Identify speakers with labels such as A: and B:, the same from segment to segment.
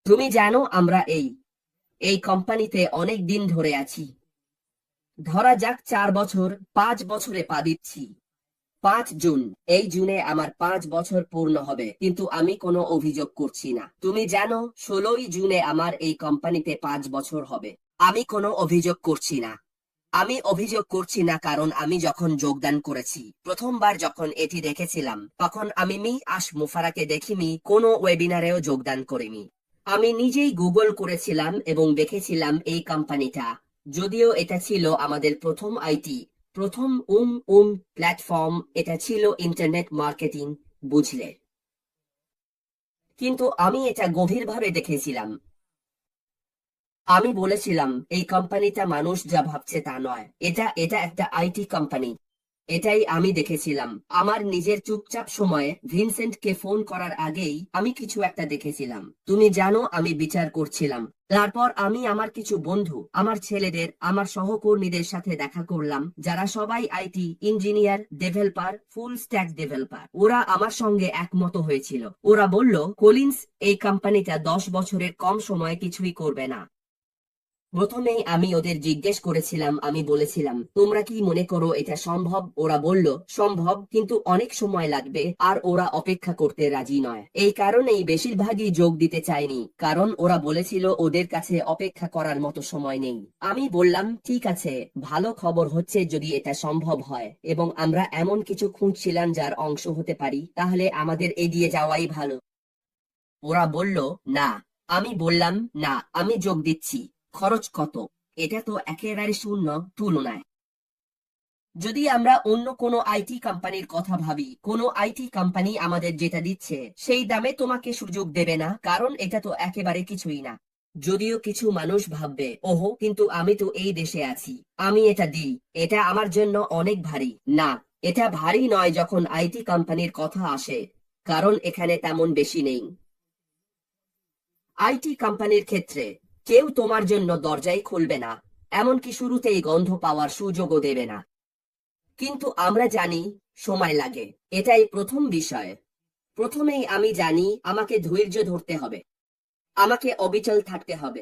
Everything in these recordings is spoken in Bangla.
A: তুমি জানো আমরা এই এই কোম্পানিতে অনেক দিন ধরে আছি। ধরা যাক 4 বছর, 5 বছরে পা দিচ্ছি। 5 জুন, এই জুনে আমার 5 বছর পূর্ণ হবে, কিন্তু আমি কোনো অভিযোগ করছি না। তুমি জানো 16ই জুনে আমার এই কোম্পানিতে 5 বছর হবে। আমি কোনো অভিযোগ করছি না। আমি অভিযোগ করছি না কারণ আমি যখন যোগদান করেছি, প্রথমবার যখন এটি দেখেছিলাম, তখন আমি মুফারাকে দেখিনি, কোনো ওয়েবিনারেও যোগদান করিনি। আমি নিজেই গুগল করেছিলাম এবং দেখেছিলাম এই কোম্পানিটা, যদিও এটা ছিল আমাদের প্রথম প্রথম প্ল্যাটফর্ম, এটা ছিল ইন্টারনেট মার্কেটিং, বুঝলে। কিন্তু আমি এটা গভীরভাবে দেখেছিলাম। আমি বলেছিলাম এই কোম্পানিটা মানুষ যা ভাবছে তা নয়, এটা এটা একটা আইটি কোম্পানি। এটাই আমি দেখেছিলাম। আমার নিজের চুপচাপ সময়ে ভিনসেন্টকে ফোন করার আগেই আমি কিছু একটা দেখেছিলাম। তুমি জানো আমি বিচার করছিলাম। তারপর আমি আমার কিছু বন্ধু, আমার ছেলেদের, আমার সহকর্মীদের সাথে দেখা করলাম, যারা সবাই IT engineer, developer, full stack developer. ওরা আমার সঙ্গে একমত হয়েছিল। ওরা বলল, কলিন্স, এই কোম্পানিটা 10 বছরের কম সময়ে কিছুই করবে না। প্রথমেই আমি ওদের জিজ্ঞেস করেছিলাম, আমি বলেছিলাম, তোমরা কি মনে করো এটা সম্ভব? ওরা বলল, সম্ভব, কিন্তু অনেক সময় লাগবে, আর ওরা অপেক্ষা করতে রাজি নয়। এই কারণেই বেশিরভাগই যোগ দিতে চায়নি, কারণ ওরা বলেছিল ওদের কাছে অপেক্ষা করার মতো সময় নেই। আমি বললাম, ঠিক আছে, ভালো খবর হচ্ছে যদি এটা সম্ভব হয় এবং আমরা এমন কিছু খুঁজছিলাম যার অংশ হতে পারি, তাহলে আমাদের এগিয়ে যাওয়াই ভালো। ওরা বলল, না। আমি বললাম, না, আমি যোগ দিচ্ছি। খরচ কত? এটা তো একেবারে শূন্য তুলনায়। যদি আমরা অন্য কোনো আইটি কোম্পানির কথা ভাবি, কোনো আইটি কোম্পানি আমাদের যেটা দিচ্ছে সেই দামে তোমাকে সুযোগ দেবে না, কারণ এটা তো একেবারে কিছুই না। যদিও কিছু মানুষ ভাববে, ওহো, কিন্তু আমি তো এই দেশে আছি, আমি এটা দিই, এটা আমার জন্য অনেক ভারী। না, এটা ভারী নয় যখন আইটি কোম্পানির কথা আসে, কারণ এখানে তেমন বেশি নেই। আইটি কোম্পানির ক্ষেত্রে কেউ তোমার জন্য দরজাই খুলবে না, এমনকি শুরুতেই গন্ধ পাওয়ার সুযোগও দেবে না। কিন্তু আমরা জানি সময় লাগে, এটাই প্রথম বিষয়। প্রথমেই আমি জানি আমাকে ধৈর্য ধরতে হবে, আমাকে অবিচল থাকতে হবে,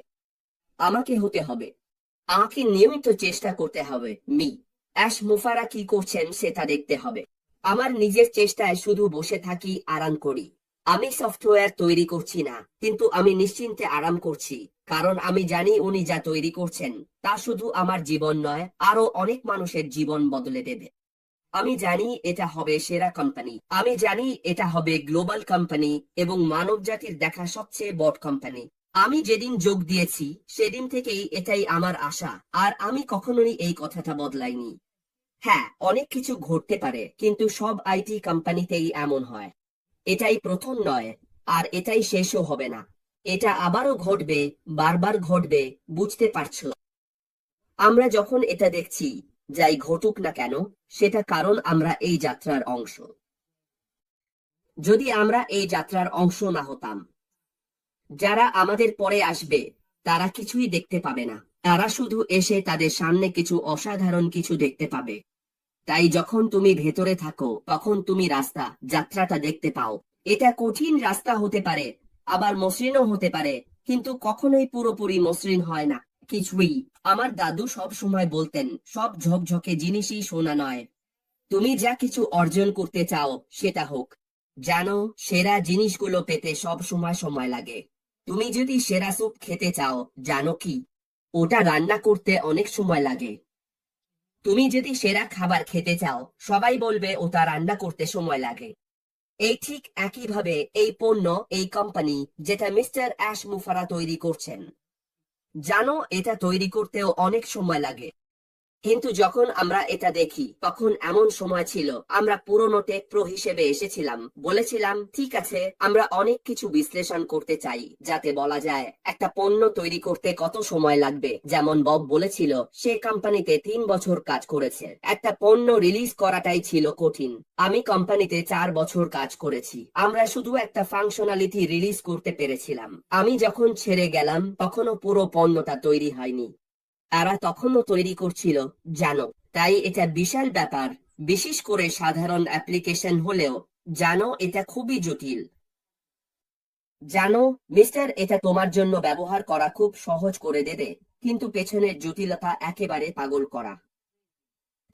A: আমাকে হতে হবে, আমাকে নিয়মিত চেষ্টা করতে হবে। মুফারা কি করছেন সেটা দেখতে হবে। আমার নিজের চেষ্টায় শুধু বসে থাকি, আরাম করি। আমি সফটওয়্যার তৈরি করছি না, কিন্তু আমি নিশ্চিন্তে আরাম করছি, কারণ আমি জানি উনি যা তৈরি করছেন তা শুধু আমার জীবন নয়, আরো অনেক মানুষের জীবন বদলে দেবে। আমি জানি এটা হবে সেরা কোম্পানি, আমি জানি এটা হবে গ্লোবাল কোম্পানি এবং মানবজাতির দেখা সবচেয়ে বড় কোম্পানি। আমি যেদিন যোগ দিয়েছি সেদিন থেকেই এটাই আমার আশা, আর আমি কখনোই এই কথাটা বদলাইনি। হ্যাঁ, অনেক কিছু ঘটতে পারে, কিন্তু সব আইটি কোম্পানিতেই এমন হয়। এটাই প্রথম নয়, আর এটাই শেষও হবে না। এটা আবারও ঘটবে, বারবার ঘটবে, বুঝতে পারছো? আমরা যখন এটা দেখছি, যাই ঘটুক না কেন, সেটা কারণ আমরা এই যাত্রার অংশ। যদি আমরা এই যাত্রার অংশ না হতাম, যারা আমাদের পরে আসবে তারা কিছুই দেখতে পাবে না। তারা শুধু এসে তাদের সামনে কিছু অসাধারণ কিছু দেখতে পাবে। তাই যখন তুমি ভেতরে থাকো তখন তুমি যাত্রাটা দেখতে পাও। এটা কঠিন রাস্তা হতে পারে, আবার মসৃণও হতে পারে, কিন্তু কখনোই পুরোপুরি মসৃণ হয় না। কিছুই। আমার দাদু সব সময় বলতেন, সব ঝকঝকে জিনিসই সোনা নয়। তুমি যা কিছু অর্জন করতে চাও সেটা হোক, জানো, সেরা জিনিসগুলো পেতে সব সময় সময় লাগে। তুমি যদি সেরা স্যুপ খেতে চাও, জানো কি, ওটা রান্না করতে অনেক সময় লাগে। তুমি যদি সেরা খাবার খেতে চাও, সবাই বলবে ওটা রান্না করতে সময় লাগে। এই ঠিক একইভাবে এই পণ্য, এই কোম্পানি যেটা মিস্টার মুফারা তৈরি করছেন, জানো, এটা তৈরি করতেও অনেক সময় লাগে। কিন্তু যখন আমরা এটা দেখি তখন এমন সময় ছিল আমরা পুরনো টেক প্রো হিসেবে এসেছিলাম, বলেছিলাম, ঠিক আছে, আমরা অনেক কিছু বিশ্লেষণ করতে চাই, যাতে বলা যায় একটা পণ্য তৈরি করতে কত সময় লাগবে। যেমন বব বলেছিল, সে কোম্পানিতে 3 বছর কাজ করেছে। একটা পণ্য রিলিজ করাটাই ছিল কঠিন। আমি কোম্পানিতে 4 বছর কাজ করেছি, আমরা শুধু একটা ফাংশনালিটি রিলিজ করতে পেরেছিলাম। আমি যখন ছেড়ে গেলাম তখনও পুরো পণ্যটা তৈরি হয়নি, তারা তখনও তৈরি করছিল, জানো। তাই এটা বিশাল ব্যাপার, বিশেষ করে সাধারণ অ্যাপ্লিকেশন হলেও, জানো, এটা খুবই জটিল। জানো মিস্টার, এটা তোমার জন্য ব্যবহার করা খুব সহজ করে দেবে, কিন্তু পেছনের জটিলতা একেবারে পাগল করা।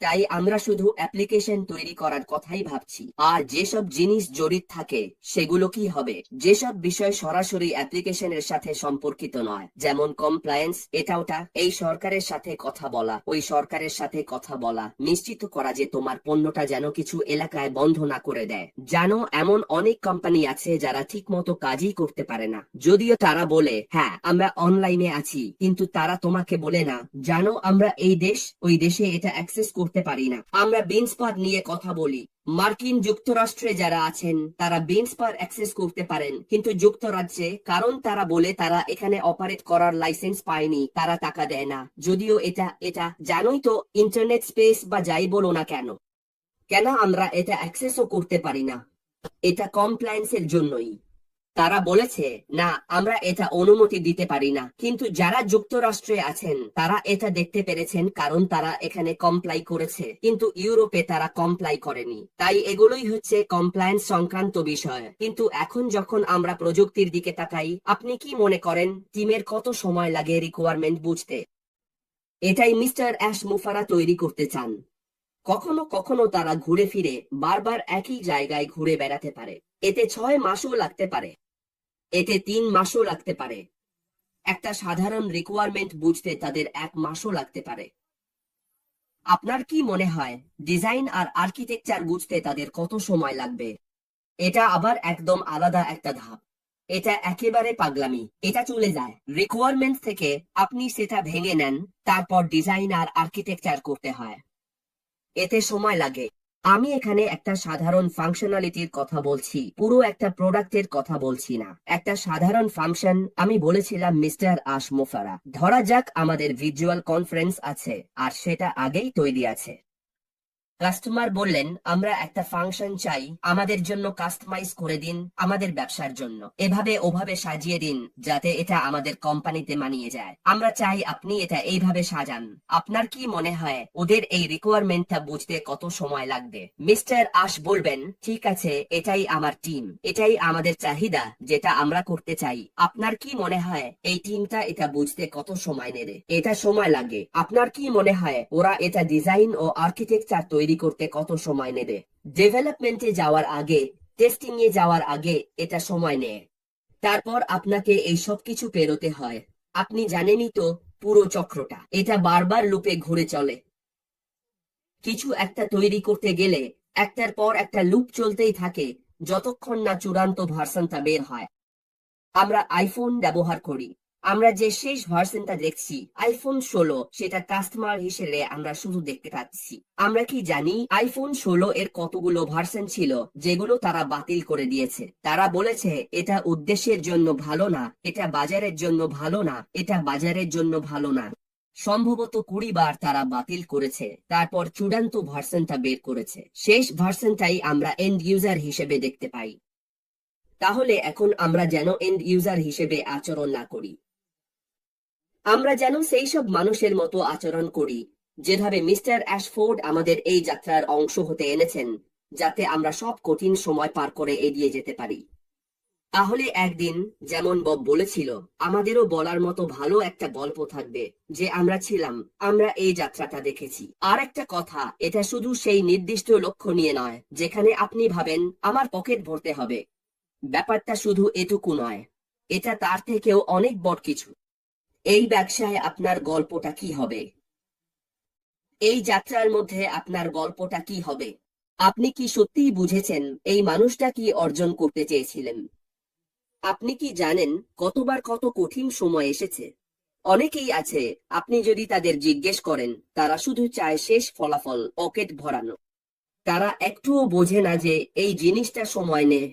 A: তাই আমরা শুধু অ্যাপ্লিকেশন তৈরি করার কথাই ভাবছি। আর যেসব জিনিস জড়িত থাকে সেগুলো কি হবে? যেসব বিষয় সরাসরি অ্যাপ্লিকেশনের সাথে সম্পর্কিত নয়, যেমন কমপ্লায়েন্স, এটা ওটা, এই সরকারের সাথে কথা বলা, ওই সরকারের সাথে কথা বলা, নিশ্চিত করা যে তোমার পণ্যটা যেন কিছু এলাকায় বন্ধ না করে দেয়। জানো, এমন অনেক কোম্পানি আছে যারা ঠিক মতো কাজই করতে পারে না। যদিও তারা বলে হ্যাঁ আমরা অনলাইনে আছি, কিন্তু তারা তোমাকে বলে না জানো আমরা এই দেশ ওই দেশে এটা অ্যাক্সেস করতে পারি না। আমরা বিনস্পার নিয়ে কথা বলি। মার্কিন যুক্তরাষ্ট্রে যারা আছেন তারা বিনস্পার অ্যাক্সেস করতে পারেন, কিন্তু যুক্তরাজ্যে, কারণ তারা বলে তারা এখানে অপারেট করার লাইসেন্স পায়নি, তারা টাকা দেয় না। যদিও এটা এটা জানোই তো, ইন্টারনেট স্পেস বা যাই বলো না কেন, কেন আমরা এটা অ্যাক্সেসও করতে পারি না? এটা কমপ্লায়েন্সের জন্যই। তারা বলেছে না আমরা এটা অনুমতি দিতে পারি না, কিন্তু যারা যুক্তরাষ্ট্রে আছেন তারা এটা দেখতে পেরেছেন, কারণ তারা এখানে কমপ্লাই করেছে, কিন্তু ইউরোপে তারা কমপ্লাই করেনি। তাই এগুলোই হচ্ছে কমপ্লায়েন্স সংক্রান্ত বিষয়। কিন্তু এখন যখন আমরা প্রযুক্তির দিকে তাকাই, আপনি কি মনে করেন টিমের কত সময় লাগে রিকোয়ারমেন্ট বুঝতে? এটাই মিস্টার অ্যাশ মুফারা তৈরি করতে চান। কখনো কখনো তারা ঘুরে ফিরে বারবার একই জায়গায় ঘুরে বেড়াতে পারে। এতে 6 মাসও লাগতে পারে, এতে 3 মাসও লাগতে পারে। একটা সাধারণ রিকোয়ারমেন্ট বুঝতে তাদের 1 মাসও লাগতে পারে। আপনার কি মনে হয় ডিজাইন আর আর্কিটেকচার বুঝতে তাদের কত সময় লাগবে? এটা আবার একদম আলাদা একটা ধাপ। এটা একেবারে পাগলামি। এটা চলে যায় রিকোয়ারমেন্ট থেকে, আপনি সেটা ভেঙে নেন, তারপর ডিজাইন আর আর্কিটেকচার করতে হয়। এতে সময় লাগে। আমি এখানে একটা সাধারণ ফাংশনালিটির কথা বলছি, পুরো একটা প্রোডাক্টের কথা বলছি না। একটা সাধারণ ফাংশন। আমি বলেছিলাম মিস্টার আশমোফারা, ধরা যাক আমাদের ভিজুয়াল কনফারেন্স আছে আর সেটা আগেই তৈরি আছে। কাস্টমার বললেন আমরা একটা ফাংশন চাই, আমাদের জন্য কাস্টমাইজ করে দিন, আমাদের ব্যবসার জন্য এভাবে ওভাবে সাজিয়ে দিন যাতে এটা আমাদের কোম্পানিতে মানিয়ে যায়। আমরা চাই আপনি এটা এইভাবে সাজান। আপনার কি মনে হয় ওদের এই রিকোয়ারমেন্টটা বুঝতে কত সময় লাগবে? মিস্টার আশ বলবেন ঠিক আছে, এটাই আমার টিম, এটাই আমাদের চাহিদা, যেটা আমরা করতে চাই। আপনার কি মনে হয় এই টিমটা এটা বুঝতে কত সময় নেবে? এটা সময় লাগে। আপনার কি মনে হয় ওরা এটা ডিজাইন ও আর্কিটেকচার তৈরি করতে কত সময় নেবে? ডেভেলপমেন্টে যাওয়ার আগে, টেস্টিং এ যাওয়ার আগে এটা সময় নেয়। তারপর আপনাকে এই সব কিছু পেরোতে হয়। আপনি জানেনই তো পুরো চক্রটা, এটা বারবার লুপে ঘুরে চলে। কিছু একটা তৈরি করতে গেলে একটার পর একটা লুপ চলতেই থাকে, যতক্ষণ না চূড়ান্ত ভার্সনটা বের হয়। আমরা আইফোন ব্যবহার করি, আমরা যে শেষ ভার্সনটা দেখছি আইফোন 16, সেটা কাস্টমার হিসেবে আমরা শুধু দেখতে পাচ্ছি। আমরা কি জানি আইফোন 16 এর কতগুলো ভার্সন ছিল যেগুলো তারা বাতিল করে দিয়েছে? তারা বলেছে এটা উদ্দেশ্যের জন্য ভালো না, এটা বাজারের জন্য ভালো না, এটা বাজারের জন্য ভালো না। সম্ভবত 20 বার তারা বাতিল করেছে, তারপর চূড়ান্ত ভার্সনটা বের করেছে। শেষ ভার্সনটাই আমরা এন্ড ইউজার হিসেবে দেখতে পাই। তাহলে এখন আমরা যেন এন্ড ইউজার হিসেবে আচরণ না করি, আমরা যেন সেই সব মানুষের মতো আচরণ করি যেভাবে মিস্টার অ্যাশফোর্ড আমাদের এই যাত্রার অংশ হতে এনেছেন, যাতে আমরা সব কঠিন সময় পার করে এগিয়ে যেতে পারি। তাহলে একদিন, যেমন বব বলেছিল, আমাদেরও বলার মতো ভালো একটা গল্প থাকবে যে আমরা ছিলাম, আমরা এই যাত্রাটা দেখেছি। আর একটা কথা, এটা শুধু সেই নির্দিষ্ট লক্ষ্য নিয়ে নয় যেখানে আপনি ভাবেন আমার পকেট ভরতে হবে। ব্যাপারটা শুধু এটুকু নয়, এটা তার থেকেও অনেক বড় কিছু। এই ব্যবসায় আপনার গল্পটা কি হবে? এই যাত্রার মধ্যে আপনার গল্পটা কি হবে? আপনি কি সত্যিই বুঝেছেন এই মানুষটা কি অর্জন করতে চেয়েছিলেন? আপনি কি জানেন কতবার কত কঠিন সময় এসেছে? অনেকেই আছে, আপনি যদি তাদের জিজ্ঞেস করেন, তারা শুধু চায় শেষ ফলাফল, পকেট ভরানো। তারা একটুও বোঝে না যে এই জিনিসটা সময় নেয়।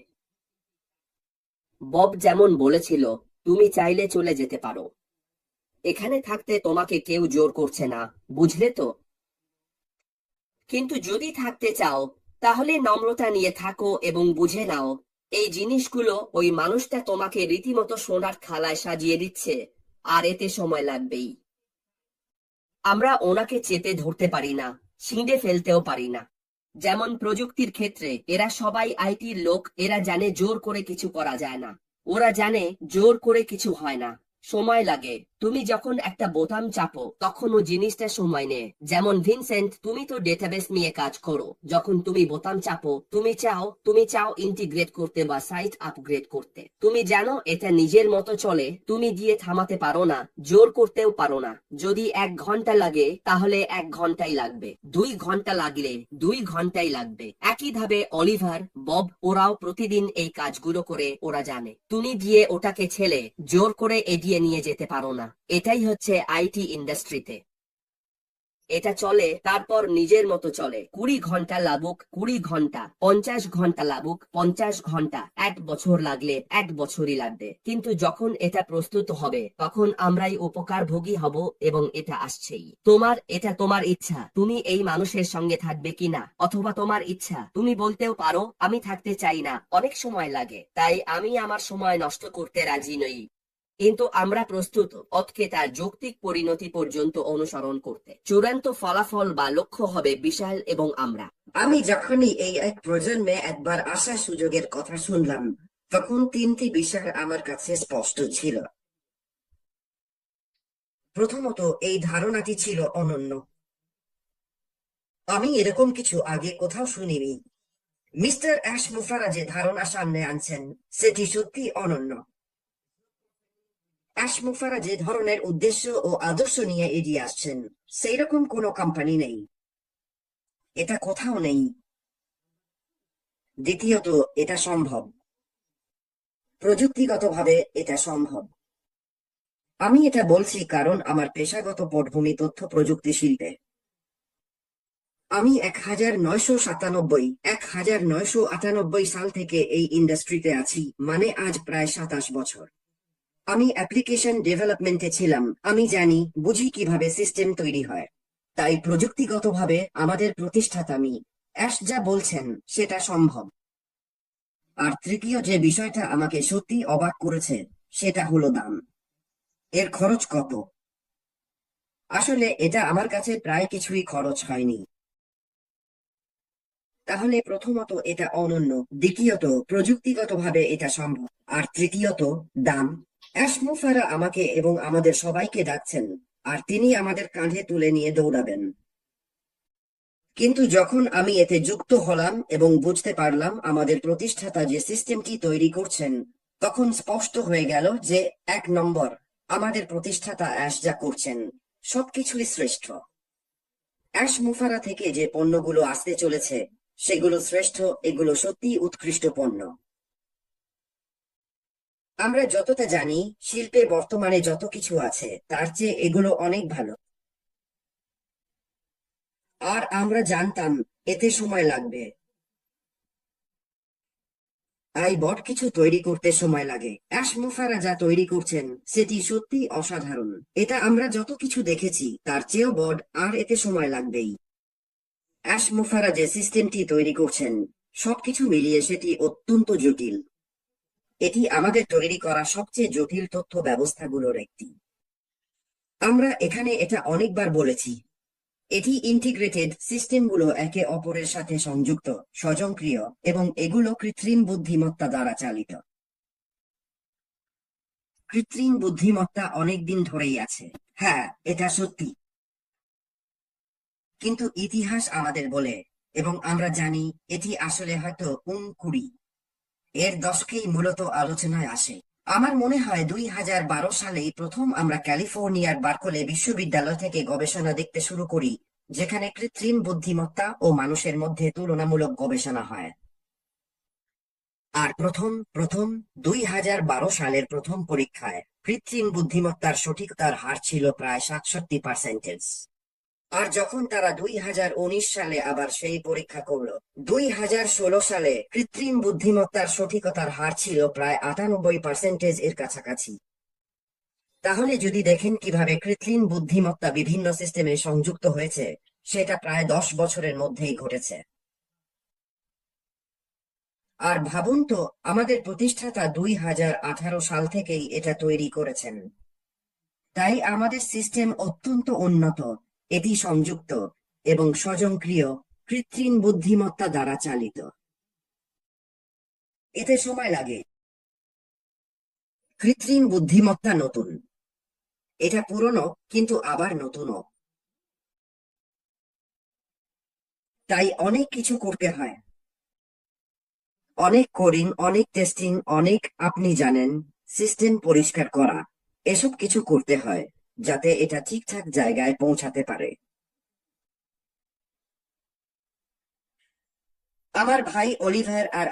A: বব যেমন বলেছিল, তুমি চাইলে চলে যেতে পারো, এখানে থাকতে তোমাকে কেউ জোর করছে না, বুঝলে তো? কিন্তু যদি থাকতে চাও, তাহলে নম্রতা নিয়ে থাকো এবং বুঝে নাও এই জিনিসগুলো ওই মানুষটা তোমাকে রীতিমতো সোনার থালায় সাজিয়ে দিচ্ছে, আর এতে সময় লাগবেই। আমরা ওনাকে চেপে ধরতে পারি না, ছিঁড়ে ফেলতেও পারি না। যেমন প্রযুক্তির ক্ষেত্রে এরা সবাই আইটির লোক, এরা জানে জোর করে কিছু করা যায় না। ওরা জানে জোর করে কিছু হয় না, সময় লাগে। তুমি যখন একটা বোতাম চাপো তখন ও জিনিসটা সময় নেয়। যেমন ভিনসেন্ট, তুমি তো ডেটাবেস নিয়ে কাজ করো, যখন তুমি বোতাম চাপো তুমি চাও ইন্টিগ্রেট করতে বা সাইট আপগ্রেড করতে। তুমি জানো এটা নিজের মতো চলে, তুমি দিয়ে থামাতে পারো না, জোর করতেও পারো না। যদি 1 ঘন্টা লাগে তাহলে 1 ঘন্টাই লাগবে, 2 ঘন্টা লাগলে 2 ঘন্টাই লাগবে। একইভাবে অলিভার, বব ওরাও প্রতিদিন এই কাজগুলো করে, ওরা জানে। তুমি দিয়ে ওটাকে ছেলে জোর করে এগিয়ে নিয়ে যেতে পারো না। এটাই হচ্ছে আইটি ইন্ডাস্ট্রিতে। এটা চলে, তারপর নিজের মতো চলে। 20 ঘন্টা লাগুক 20 ঘন্টা, 50 ঘন্টা লাগুক 50 ঘন্টা, 1 বছর লাগলে 1 বছরই লাগবে। কিন্তু যখন এটা প্রস্তুত হবে তখন আমরাই উপকারভোগী হব, এবং এটা আসছেই। এটা তোমার ইচ্ছা তুমি এই মানুষের সঙ্গে থাকবে কিনা, অথবা তোমার ইচ্ছা তুমি বলতেও পারো আমি থাকতে চাই না, অনেক সময় লাগে, তাই আমি আমার সময় নষ্ট করতে রাজি নই। কিন্তু আমরা প্রস্তুত পথকে তার যৌক্তিক পরিণতি পর্যন্ত অনুসরণ করতে। চূড়ান্ত ফলাফল বা লক্ষ্য হবে বিশাল এবং আমরা।
B: আমি যখনই এই এক প্রজন্মে একবার আসার সুযোগের কথা শুনলাম, তখন 3টি বিষয় আমার কাছে স্পষ্ট ছিল। প্রথমত, এই ধারণাটি ছিল অনন্য। আমি এরকম কিছু আগে কোথাও শুনিনি। মিস্টার অ্যাশ মুফারা যে ধারণা সামনে আনছেন সেটি সত্যি অনন্য। অ্যাশ মুফারা যে ধরনের উদ্দেশ্য ও আদর্শ নিয়ে এগিয়ে আসছেন, সেই রকম কোনো কোম্পানি নেই, এটা কোথাও নেই। দ্বিতীয়ত, এটা সম্ভব, প্রযুক্তিগতভাবে এটা সম্ভব। আমি এটা বলছি কারণ আমার পেশাগত পটভূমি তথ্য প্রযুক্তি শিল্পে। আমি 1998 সাল থেকে এই ইন্ডাস্ট্রিতে আছি, মানে আজ প্রায় 27 বছর। আমি অ্যাপ্লিকেশন ডেভেলপমেন্টে ছিলাম, আমি জানি বুঝি কিভাবে সিস্টেম তৈরি হয়। তাই প্রযুক্তিগতভাবে আমাদের প্রতিষ্ঠাতা অ্যাশ যা বলছেন সেটা সম্ভব। আর তৃতীয় যে বিষয়টা আমাকে সত্যি অবাক করেছে সেটা হলো দাম। এর খরচ কত? আসলে এটা আমার কাছে প্রায় কিছুই খরচ হয়নি। তাহলে প্রথমত এটা অনন্য, দ্বিতীয়ত প্রযুক্তিগতভাবে এটা সম্ভব, আর তৃতীয়ত দাম। অ্যাশমুফারা আমাকে এবং আমাদের সবাইকে ডাকছেন, আর তিনি আমাদের কাঁধে তুলে নিয়ে দৌড়াবেন। কিন্তু যখন আমি এতে যুক্ত হলাম এবং বুঝতে পারলাম আমাদের প্রতিষ্ঠাতা যে সিস্টেমটি তৈরি করছেন, তখন স্পষ্ট হয়ে গেল যে 1 নম্বর, আমাদের প্রতিষ্ঠাতা অ্যাশ যা করছেন সবকিছুই শ্রেষ্ঠ। অ্যাশ মুফারা থেকে যে পণ্যগুলো আসতে চলেছে সেগুলো শ্রেষ্ঠ, এগুলো সত্যি উৎকৃষ্ট পণ্য। আমরা যতটা জানি শিল্পে বর্তমানে যত কিছু আছে তার চেয়ে এগুলো অনেক ভালো। আর আমরা জানতাম এতে সময় লাগবে। বট কিছু তৈরি করতে সময় লাগে, অ্যাশ মুফারা যা তৈরি করছেন সেটি সত্যি অসাধারণ। এটা আমরা যত কিছু দেখেছি তার চেয়েও বড়, আর এতে সময় লাগবেই। অ্যাশ মুফারা যে সিস্টেমটি তৈরি করছেন সবকিছু মিলিয়ে সেটি অত্যন্ত জটিল। এটি আমাদের তৈরি করা সবচেয়ে জটিল তথ্য ব্যবস্থাগুলোর একটি। আমরা এখানে এটা অনেকবার বলেছি, এটি ইন্টিগ্রেটেড সিস্টেমগুলো একে অপরের সাথে সংযুক্ত, স্বয়ংক্রিয়, এবং এগুলো কৃত্রিম বুদ্ধিমত্তা দ্বারা চালিত। কৃত্রিম বুদ্ধিমত্তা অনেকদিন ধরেই আছে, হ্যাঁ এটা সত্যি। কিন্তু ইতিহাস আমাদের বলে, এবং আমরা জানি এটি আসলে হয়তো 20 এর দশকেই মূলত আলোচনায় আসে। আমার মনে হয় 2012 সালেই প্রথম আমরা ক্যালিফোর্নিয়ার বার্কলে বিশ্ববিদ্যালয় থেকে গবেষণা দেখতে শুরু করি, যেখানে কৃত্রিম বুদ্ধিমত্তা ও মানুষের মধ্যে তুলনামূলক গবেষণা হয়। আর প্রথম প্রথম 2012 সালের প্রথম পরীক্ষায় কৃত্রিম বুদ্ধিমত্তার সঠিকতার হার ছিল প্রায় 67%। আর যখন তারা 2019 সালে আবার সেই পরীক্ষা করল, 2016 সালে কৃত্রিম বুদ্ধিমত্তার সঠিকতার হার ছিল প্রায় 98% এর কাছাকাছি। তাহলে যদি দেখেন কিভাবে কৃত্রিম বুদ্ধিমত্তা বিভিন্ন সিস্টেমে সংযুক্ত হয়েছে, সেটা প্রায় 10 বছরের মধ্যেই ঘটেছে। আর ভাবুন তো, আমাদের প্রতিষ্ঠাতা 2018 সাল থেকেই এটা তৈরি করেছেন। তাই আমাদের সিস্টেম অত্যন্ত উন্নত, এটি সংযুক্ত এবং স্বয়ংক্রিয়, কৃত্রিম বুদ্ধিমত্তা দ্বারা চালিত। এতে সময় লাগে, কৃত্রিম বুদ্ধিমত্তা নতুন, এটা পুরনো কিন্তু আবার নতুনও। তাই অনেক কিছু করতে হয়, অনেক কোডিং, অনেক টেস্টিং, অনেক, আপনি জানেন, সিস্টেম পরিষ্কার করা, এসব কিছু করতে হয় যাতে এটা ঠিকঠাক জায়গায় পৌঁছাতে পারে। আমার ভাই অলিভার আর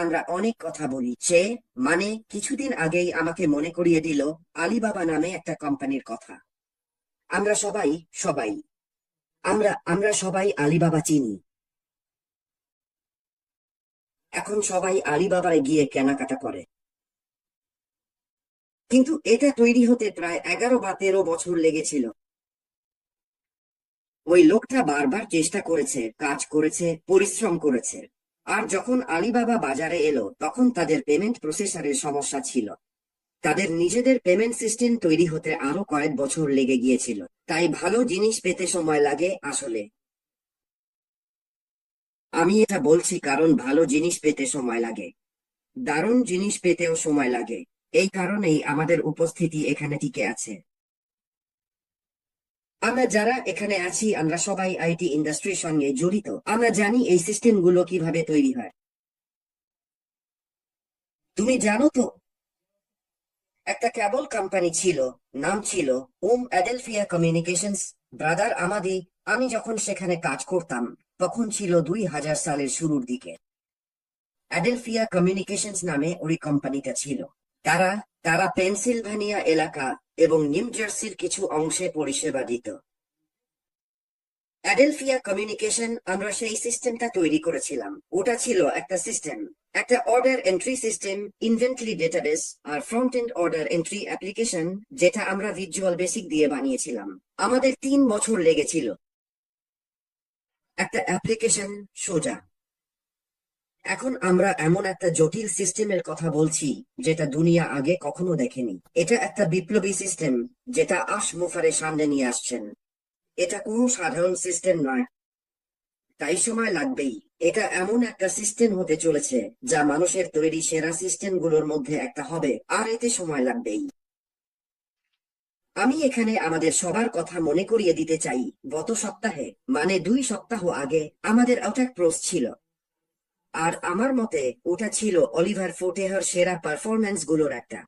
B: আমরা অনেক কথা বলি, সে মানে কিছুদিন আগেই আমাকে মনে করিয়ে দিল আলিবাবা নামে একটা কোম্পানির কথা। আমরা সবাই সবাই আমরা সবাই আলিবাবা চিনি। এখন সবাই আলিবাবায় গিয়ে কেনাকাটা করে, কিন্তু এটা তৈরি হতে প্রায় 11 বা 13 বছর লেগেছিল। ওই লোকটা বারবার চেষ্টা করেছে, কাজ করেছে, পরিশ্রম করেছে। আর যখন আলিবাবা বাজারে এলো তখন তাদের পেমেন্ট প্রসেসরের সমস্যা ছিল। তাদের নিজেদের পেমেন্ট সিস্টেম তৈরি হতে আরো কয়েক বছর লেগে গিয়েছিল। তাই ভালো জিনিস পেতে সময় লাগে আসলে। আমি এটা বলছি কারণ ভালো জিনিস পেতে সময় লাগে, দারুণ জিনিস পেতেও সময় লাগে। এই কারণেই আমাদের উপস্থিতি এখানে টিকে আছে। আমরা যারা এখানে আছি আমরা সবাই আইটি ইন্ডাস্ট্রির সঙ্গে জড়িত। আমরা জানি এই সিস্টেমগুলো কিভাবে তৈরি হয়। তুমি জানো তো, একটা কেবল কোম্পানি ছিল, নাম ছিল অ্যাডেলফিয়া কমিউনিকেশনস। ব্রাদার আমাদি, আমি যখন সেখানে কাজ করতাম তখন ছিল 2000 সালের শুরুর দিকে। অ্যাডেলফিয়া কমিউনিকেশনস নামে ওই কোম্পানিটা ছিল। তারা তারা পেনসিলভানিয়া এলাকা এবং নিউ জার্সির কিছু অংশে পরিষেবা দিত। অ্যাডেলফিয়া কমিউনিকেশন, আমরা সেই সিস্টেমটা তৈরি করেছিলাম। ওটা ছিল একটা সিস্টেম, একটা order entry system, inventory database আর front end order entry application, যেটা আমরা ভিজুয়াল বেসিক দিয়ে বানিয়েছিলাম। আমাদের 3 বছর লেগেছিল একটা অ্যাপ্লিকেশন সোজা। এখন আমরা এমন একটা জটিল সিস্টেমের কথা বলছি যেটা দুনিয়া আগে কখনো দেখেনি। এটা একটা বিপ্লবী সিস্টেম যেটা আশমুফারের সামনে নিয়ে আসছেন। এটা কোনো সাধারণ সিস্টেম নয়, তাই সময় লাগবেই। এটা এমন একটা সিস্টেম হতে চলেছে যা মানুষের তৈরি সেরা সিস্টেমগুলোর মধ্যে একটা হবে, আর এতে সময় লাগবেই। আমি এখানে আমাদের সবার কথা মনে করিয়ে দিতে চাই, গত সপ্তাহে মানে 2 সপ্তাহ আগে আমাদের আউটাক প্রোস ছিল। আর আমার মতে ওটা ছিল অলিভার ফোর্টেহার সেরা পারফরম্যান্স গুলোর একটা।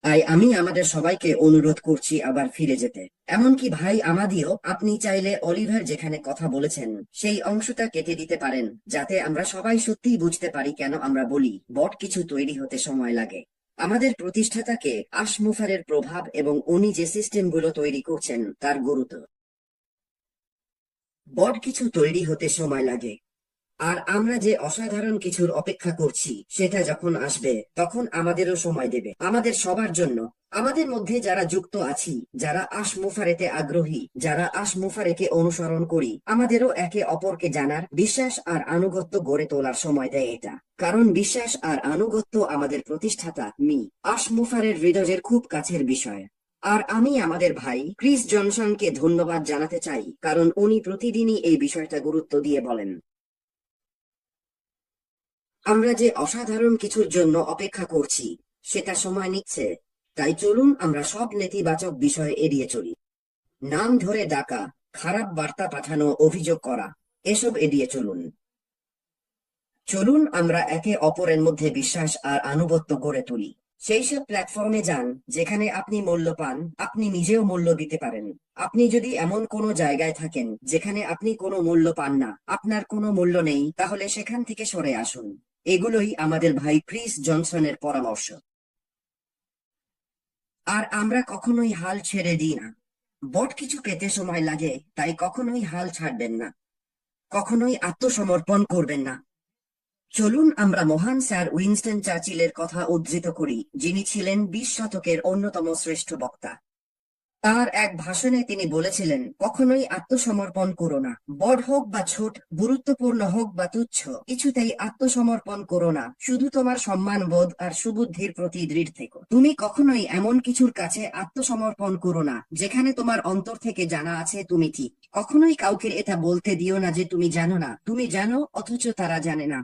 B: তাই আমি আমাদের সবাইকে অনুরোধ করছি আবার ফিরে যেতে। এমনকি ভাই আমাদিও, আপনি চাইলে অলিভার যেখানে কথা বলেছেন সেই অংশটা কেটে দিতে পারেন, যাতে আমরা সবাই সত্যিই বুঝতে পারি কেন আমরা বলি বট কিছু তৈরি হতে সময় লাগে। আমাদের প্রতিষ্ঠাতাকে আশমুফারের প্রভাব এবং উনি যে সিস্টেমগুলো তৈরি করছেন তার গুরুত্ব। বট কিছু তৈরি হতে সময় লাগে, আর আমরা যে অসাধারণ কিছুর অপেক্ষা করছি সেটা যখন আসবে তখন আমাদেরও সময় দেবে, আমাদের সবার জন্য। আমাদের মধ্যে যারা যুক্ত আছি, যারা আশমুফারেতে আগ্রহী, যারা আশমুফারেকে অনুসরণ করি, আমাদেরও একে অপরকে জানার, বিশ্বাস আর আনুগত্য গড়ে তোলার সময় দেয় এটা। কারণ বিশ্বাস আর আনুগত্য আমাদের প্রতিষ্ঠাতা আশমুফারের হৃদয়ের খুব কাছের বিষয়। আর আমি আমাদের ভাই ক্রিস জনসনকে ধন্যবাদ জানাতে চাই, কারণ উনি প্রতিদিনই এই বিষয়টা গুরুত্ব দিয়ে বলেন। আমরা যে অসাধারণ কিছুর জন্য অপেক্ষা করছি সেটা সময় নিচ্ছে। তাই চলুন আমরা সব নেতিবাচক বিষয় এড়িয়ে চলি। নাম ধরে ডাকা, খারাপ বার্তা পাঠানো, অভিযোগ করা, এসব এড়িয়ে চলুন। চলুন আমরা একে অপরের মধ্যে বিশ্বাস আর আনুগত্য গড়ে তুলি। সেই সব প্ল্যাটফর্মে যান যেখানে আপনি মূল্য পান, আপনি নিজেও মূল্য দিতে পারেন। আপনি যদি এমন কোনো জায়গায় থাকেন যেখানে আপনি কোনো মূল্য পান না, আপনার কোনো মূল্য নেই, তাহলে সেখান থেকে সরে আসুন। এগুলোই আমাদের ভাই ক্রিস জনসনের পরামর্শ। আর আমরা কখনোই হাল ছেড়ে দিই না। বট কিছু পেতে সময় লাগে, তাই কখনোই হাল ছাড়বেন না, কখনোই আত্মসমর্পণ করবেন না। চলুন আমরা মহান স্যার উইনস্টন চার্চিলের কথা উদ্ধৃত করি, যিনি ছিলেন 20 শতকের অন্যতম শ্রেষ্ঠ বক্তা। তার এক ভাষণে তিনি বলেছিলেন, কখনোই আত্মসমর্পণ করো না। বড় হোক বা ছোট, গুরুত্বপূর্ণ হোক বা তুচ্ছ, কিছুতেই আত্মসমর্পণ করো না। শুধু তোমার সম্মান বোধ আর সুবুদ্ধির প্রতি দৃঢ় থেকো। তুমি কখনোই এমন কিছুর কাছে আত্মসমর্পণ করো না যেখানে তোমার অন্তর থেকে জানা আছে তুমি ঠিক। কখনোই কাউকে এটা বলতে দিও না যে তুমি জানো না। তুমি জানো অথচ তারা জানে না।